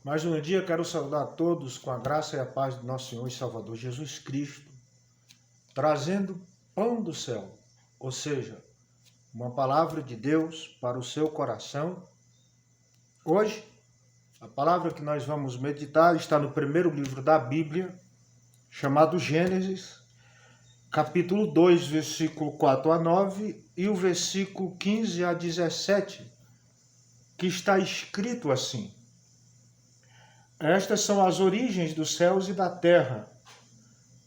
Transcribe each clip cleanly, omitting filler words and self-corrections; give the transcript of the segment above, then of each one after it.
Mais um dia quero saudar a todos com a graça e a paz do nosso Senhor e Salvador Jesus Cristo, trazendo pão do céu, ou seja, uma palavra de Deus para o seu coração. Hoje, a palavra que nós vamos meditar está no primeiro livro da Bíblia, chamado Gênesis, capítulo 2, versículo 4 a 9 e o versículo 15 a 17, que está escrito assim: Estas são as origens dos céus e da terra,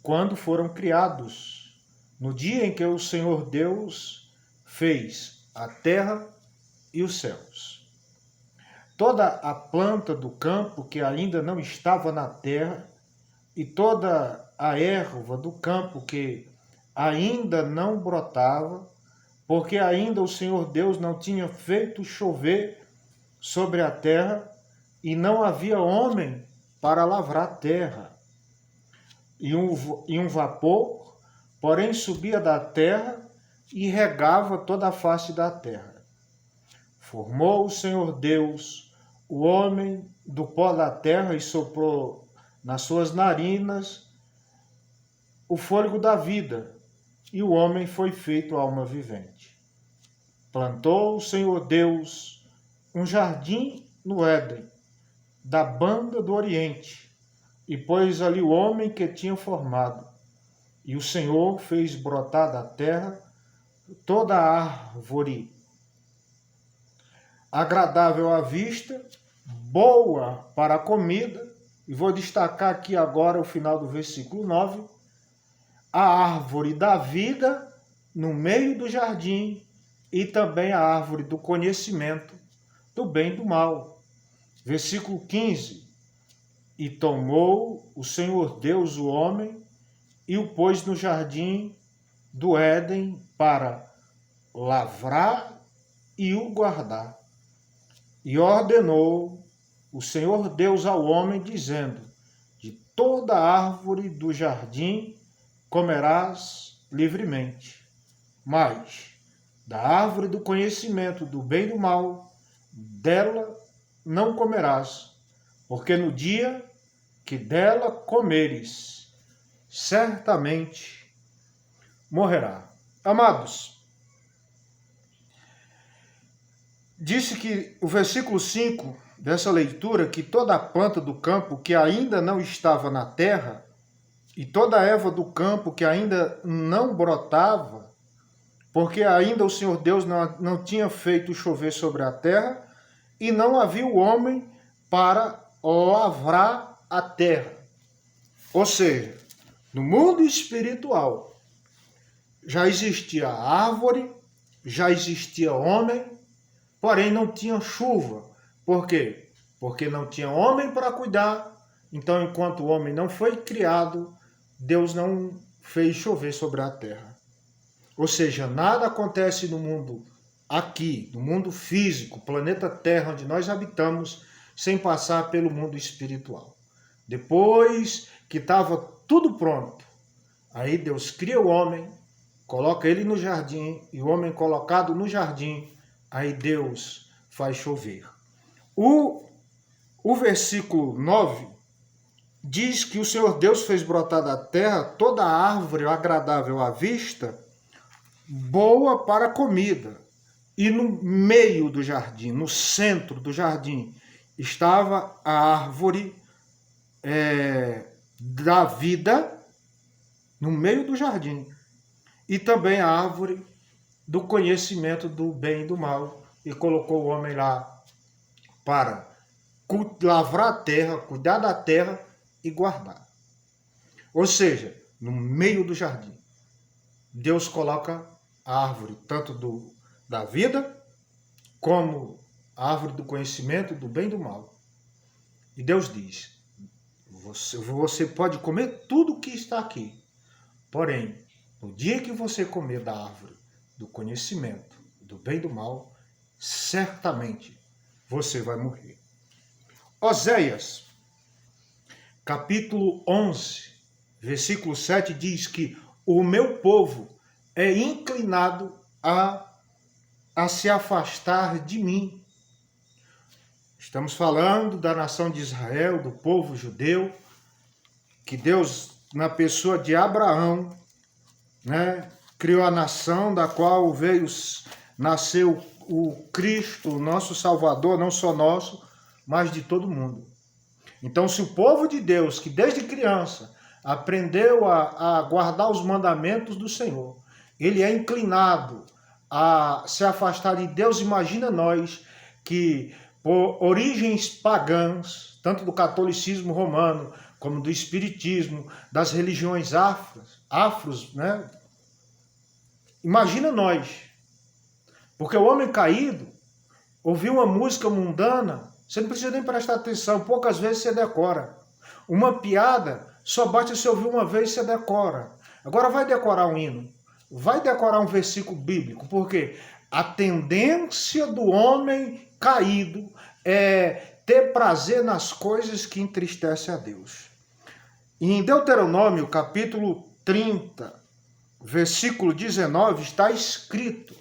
quando foram criados, no dia em que o Senhor Deus fez a terra e os céus. Toda a planta do campo que ainda não estava na terra, e toda a erva do campo que ainda não brotava, porque ainda o Senhor Deus não tinha feito chover sobre a terra, e não havia homem para lavrar a terra. E um vapor, porém, subia da terra e regava toda a face da terra. Formou o Senhor Deus o homem do pó da terra e soprou nas suas narinas o fôlego da vida, e o homem foi feito alma vivente. Plantou o Senhor Deus um jardim no Éden, da banda do Oriente, e pôs ali o homem que tinha formado. E o Senhor fez brotar da terra toda a árvore agradável à vista, boa para a comida, e vou destacar aqui agora o final do versículo 9, a árvore da vida no meio do jardim, e também a árvore do conhecimento do bem e do mal. Versículo 15, e tomou o Senhor Deus o homem e o pôs no jardim do Éden para lavrar e o guardar. E ordenou o Senhor Deus ao homem, dizendo: de toda árvore do jardim comerás livremente, mas da árvore do conhecimento do bem e do mal, dela não comerás, porque no dia que dela comeres, certamente morrerá. Amados, disse que o versículo 5 dessa leitura, que toda a planta do campo que ainda não estava na terra, e toda a erva do campo que ainda não brotava, porque ainda o Senhor Deus não tinha feito chover sobre a terra, e não havia o homem para lavrar a terra. Ou seja, no mundo espiritual já existia árvore, já existia homem, porém não tinha chuva. Por quê? Porque não tinha homem para cuidar. Então, enquanto o homem não foi criado, Deus não fez chover sobre a terra. Ou seja, nada acontece no mundo aqui, no mundo físico, planeta Terra, onde nós habitamos, sem passar pelo mundo espiritual. Depois que estava tudo pronto, aí Deus cria o homem, coloca ele no jardim, e o homem colocado no jardim, aí Deus faz chover. O versículo 9 diz que o Senhor Deus fez brotar da terra toda a árvore agradável à vista, boa para a comida. E no meio do jardim, no centro do jardim, estava a árvore da vida, no meio do jardim. E também a árvore do conhecimento do bem e do mal. E colocou o homem lá para lavrar a terra, cuidar da terra e guardar. Ou seja, no meio do jardim, Deus coloca a árvore tanto da vida, como a árvore do conhecimento do bem e do mal. E Deus diz: você pode comer tudo que está aqui, porém, no dia que você comer da árvore do conhecimento do bem e do mal, certamente você vai morrer. Oséias, capítulo 11, versículo 7, diz que o meu povo é inclinado a se afastar de mim. Estamos falando da nação de Israel, do povo judeu, que Deus, na pessoa de Abraão, né, criou a nação da qual nasceu o Cristo, o nosso Salvador, não só nosso, mas de todo mundo. Então, se o povo de Deus, que desde criança aprendeu a guardar os mandamentos do Senhor, ele é inclinado a se afastar de Deus, imagina nós que por origens pagãs, tanto do catolicismo romano, como do espiritismo, das religiões afros, né? Imagina nós, porque o homem caído ouviu uma música mundana, você não precisa nem prestar atenção, poucas vezes você decora. Uma piada, só basta você ouvir uma vez e você decora. Agora vai decorar um hino, vai decorar um versículo bíblico, porque a tendência do homem caído é ter prazer nas coisas que entristecem a Deus. E em Deuteronômio, capítulo 30, versículo 19, está escrito: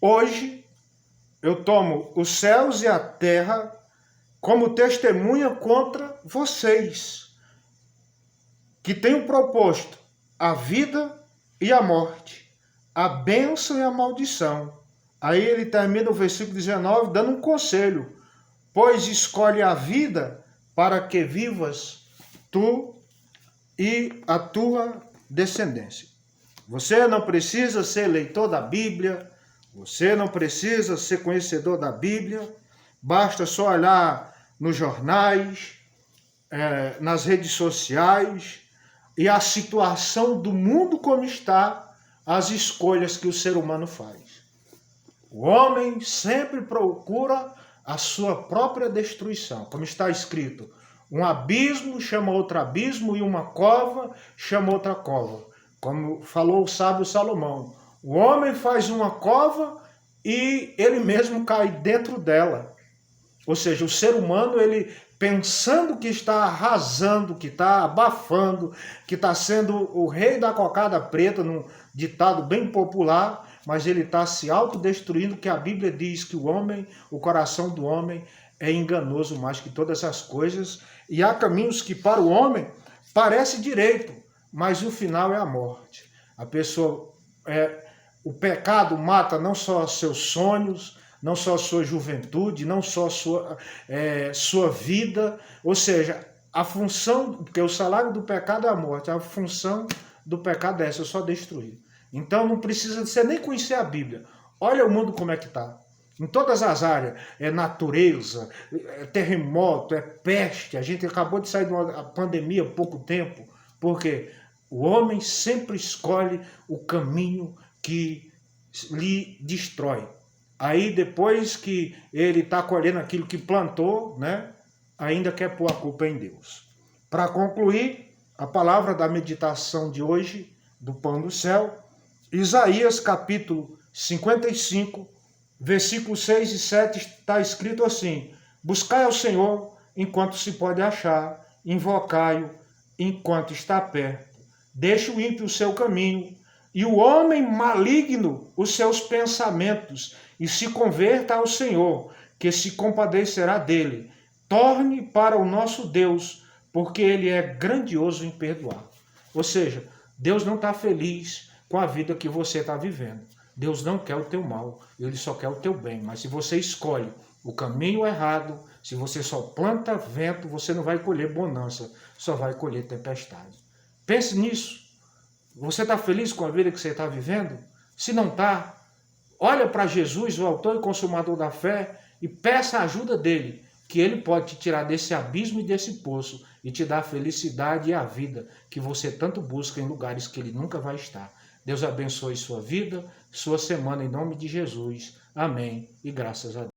hoje eu tomo os céus e a terra como testemunha contra vocês, que tenho proposto a vida e a morte, a bênção e a maldição. Aí ele termina o versículo 19 dando um conselho: pois escolhe a vida para que vivas tu e a tua descendência. Você não precisa ser leitor da Bíblia, você não precisa ser conhecedor da Bíblia, basta só olhar nos jornais, nas redes sociais, e a situação do mundo como está, as escolhas que o ser humano faz. O homem sempre procura a sua própria destruição, como está escrito: um abismo chama outro abismo e uma cova chama outra cova. Como falou o sábio Salomão, o homem faz uma cova e ele mesmo cai dentro dela. Ou seja, o ser humano, ele pensando que está arrasando, que está abafando, que está sendo o rei da cocada preta, num ditado bem popular, mas ele está se autodestruindo, que a Bíblia diz que o coração do homem é enganoso mais que todas as coisas, e há caminhos que para o homem parece direito, mas o final é a morte. O pecado mata não só seus sonhos, não só a sua juventude, não só a sua vida, ou seja, a função, porque o salário do pecado é a morte, a função do pecado é essa, só destruir. Então não precisa você nem conhecer a Bíblia. Olha o mundo como é que está. Em todas as áreas, é natureza, é terremoto, é peste. A gente acabou de sair de uma pandemia há pouco tempo, porque o homem sempre escolhe o caminho que lhe destrói. Aí depois que ele está colhendo aquilo que plantou, né, ainda quer pôr a culpa em Deus. Para concluir, a palavra da meditação de hoje, do pão do céu, Isaías capítulo 55, versículos 6 e 7, está escrito assim: buscai ao Senhor enquanto se pode achar, invocai-o enquanto está perto. Deixe o ímpio o seu caminho, e o homem maligno os seus pensamentos, e se converta ao Senhor, que se compadecerá dele. Torne para o nosso Deus, porque ele é grandioso em perdoar. Ou seja, Deus não está feliz com a vida que você está vivendo. Deus não quer o teu mal, ele só quer o teu bem. Mas se você escolhe o caminho errado, se você só planta vento, você não vai colher bonança, só vai colher tempestade. Pense nisso. Você está feliz com a vida que você está vivendo? Se não está, olha para Jesus, o autor e consumador da fé, e peça a ajuda dele, que ele pode te tirar desse abismo e desse poço e te dar a felicidade e a vida que você tanto busca em lugares que ele nunca vai estar. Deus abençoe sua vida, sua semana, em nome de Jesus. Amém e graças a Deus.